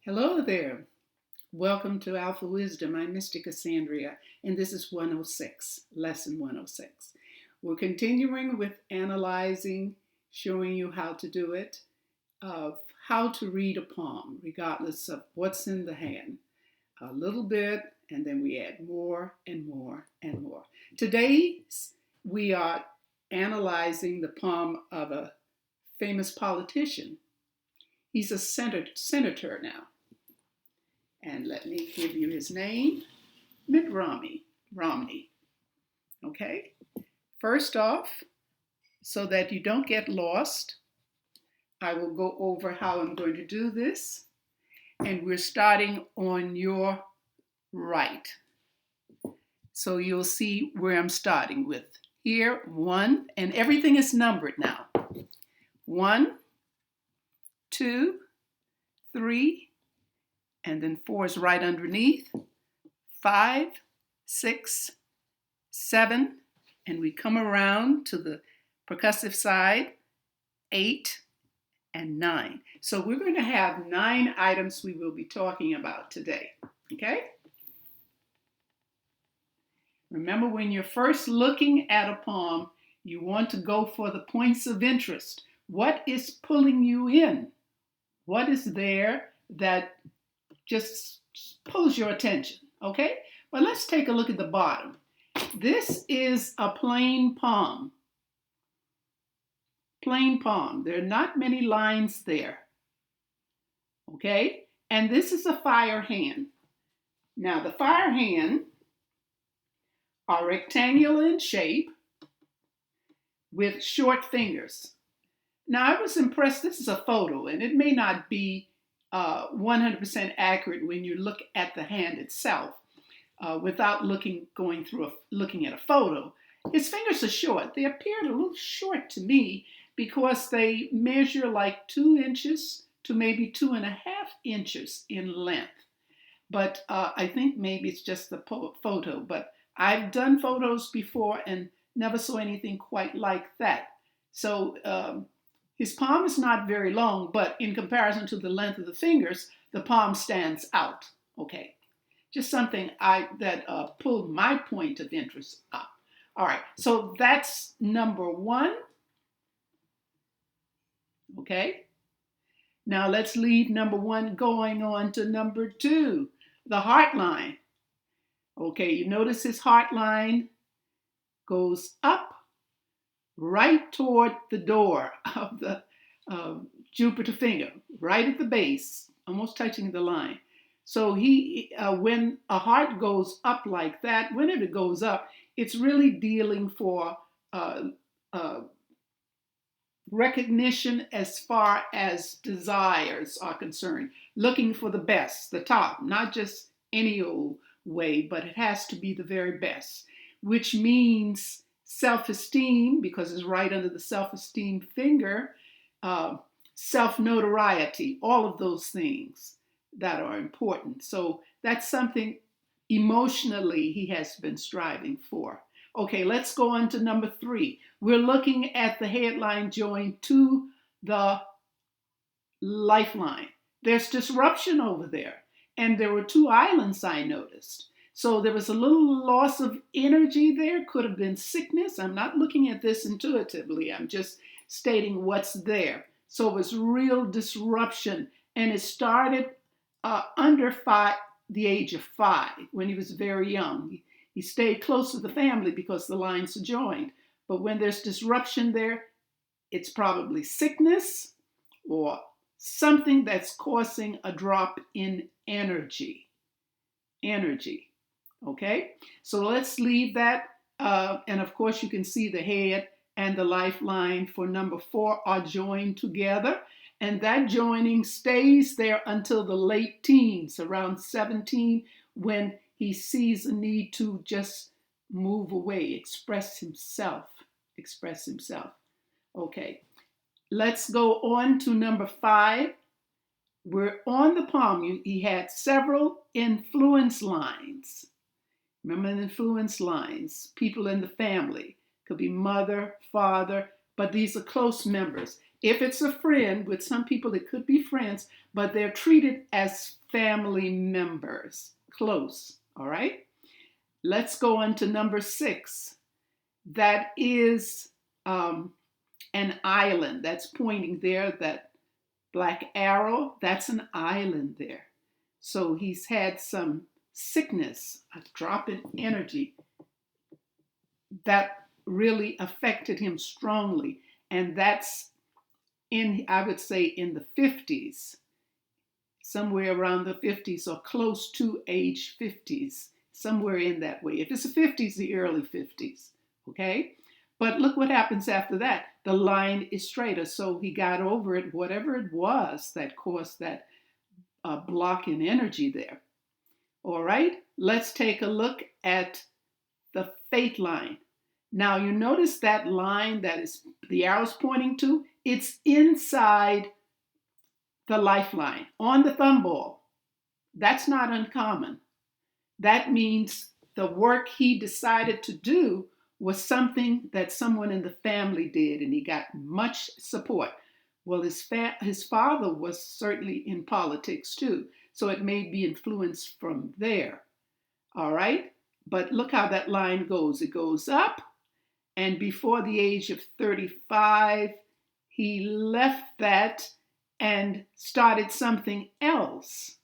Hello there. Welcome to Alphawisdom. I'm Mystic Cassandria, and this is 106, Lesson 106. We're continuing with analyzing, showing you how to do it, of how to read a palm, regardless of what's in the hand. A little bit, and then we add more and more and more. Today, we are analyzing the palm of a famous politician. He's a senator now. And let me give you his name, Mitt Romney. Okay? First off, so that you don't get lost, I will go over how I'm going to do this. And we're starting on your right. So you'll see where I'm starting with. Here, 1, and everything is numbered now. 1, 2, 3, and then 4 is right underneath, 5, 6, 7, and we come around to the percussive side, 8, and 9. So we're going to have 9 items we will be talking about today, okay? Remember, when you're first looking at a palm, you want to go for the points of interest. What is pulling you in? What is there that just pulls your attention, okay? But let's take a look at the bottom. This is a plain palm. Plain palm. There are not many lines there, okay? And this is a fire hand. Now, the fire hand are rectangular in shape with short fingers. Now, I was impressed. This is a photo, and it may not be 100% accurate when you look at the hand itself without looking at a photo. His fingers are short. They appeared a little short to me because they measure like 2 inches to maybe 2.5 inches in length. But I think maybe it's just the photo. But I've done photos before and never saw anything quite like that. So his palm is not very long, but in comparison to the length of the fingers, the palm stands out. Okay, just something that pulled my point of interest up. All right, so that's number 1. Okay, now let's leave number 1 going on to number 2, the heart line. Okay, you notice his heart line goes up right toward the door of the Jupiter finger, right at the base, almost touching the line. So when a heart goes up like that, whenever it goes up, it's really dealing for recognition as far as desires are concerned, looking for the best, the top, not just any old way, but it has to be the very best, which means self-esteem, because it's right under the self-esteem finger, self-notoriety, all of those things that are important. So that's something emotionally he has been striving for. Okay, let's go on to number 3. We're looking at the headline joined to the lifeline. There's disruption over there. And there were 2 islands I noticed. So there was a little loss of energy there. Could have been sickness. I'm not looking at this intuitively. I'm just stating what's there. So it was real disruption. And it started under the age of 5, when he was very young. He stayed close to the family because the lines are joined. But when there's disruption there, it's probably sickness or something that's causing a drop in energy. Okay? So let's leave that. And of course, you can see the head and the lifeline for number 4 are joined together. And that joining stays there until the late teens, around 17, when he sees a need to just move away, express himself. Okay, let's go on to number 5. We're on the palm. He had several influence lines. Remember the influence lines? People in the family. Could be mother, father, but these are close members. If it's a friend, with some people it could be friends, but they're treated as family members, close, all right? Let's go on to number 6. That is an island that's pointing there, that black arrow, that's an island there. So he's had some sickness, a drop in energy that really affected him strongly. And that's in, I would say, in the 50s, somewhere around the 50s or close to age 50s, somewhere in that way. If it's the 50s, the early 50s, okay? But look what happens after that. The line is straighter, so he got over it, whatever it was that caused that block in energy there. All right, let's take a look at the fate line. Now you notice that line that is the arrow's pointing to, it's inside the lifeline on the thumb ball. That's not uncommon. That means the work he decided to do was something that someone in the family did, and he got much support. Well, his father was certainly in politics too, so it may be influenced from there. All right, but look how that line goes. It goes up, and before the age of 35, he left that and started something else.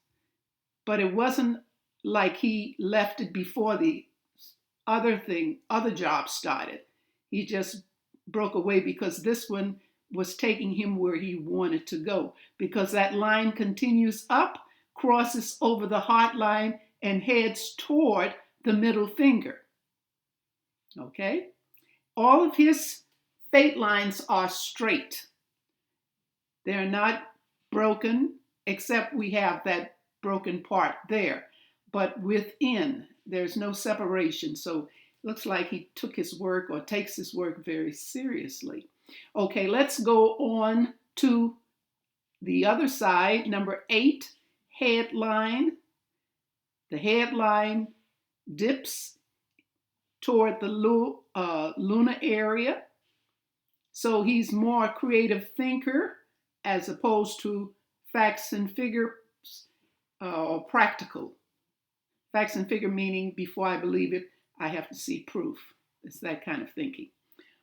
But it wasn't like he left it before the other job started. He just broke away because this one was taking him where he wanted to go, because that line continues up, crosses over the heart line, and heads toward the middle finger. Okay? All of his fate lines are straight. They're not broken, except we have that broken part there. But within, there's no separation. So it looks like he took his work or takes his work very seriously. Okay, let's go on to the other side. Number 8, headline. The headline dips toward the lunar area. So he's more a creative thinker as opposed to facts and figures or practical. Facts and figure meaning before I believe it, I have to see proof. It's that kind of thinking.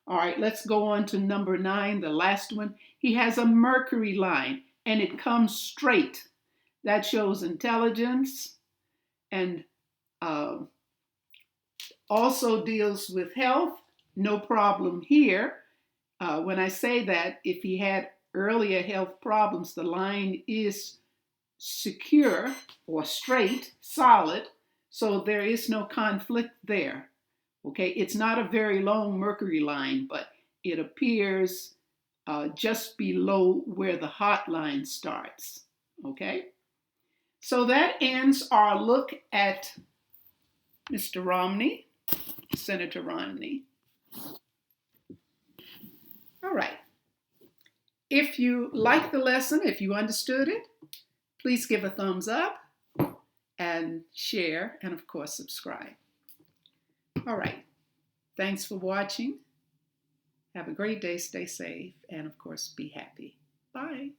All right, let's go on to number 9, the last one. He has a Mercury line, and it comes straight. That shows intelligence and also deals with health. No problem here. When I say that, if he had earlier health problems, the line is secure or straight, solid, so there is no conflict there. Okay, it's not a very long Mercury line, but it appears just below where the hot line starts. Okay, so that ends our look at Mr. Romney, Senator Romney. All right. If you liked the lesson, if you understood it, please give a thumbs up and share, and of course, subscribe. All right. Thanks for watching. Have a great day, stay safe, and of course, be happy. Bye.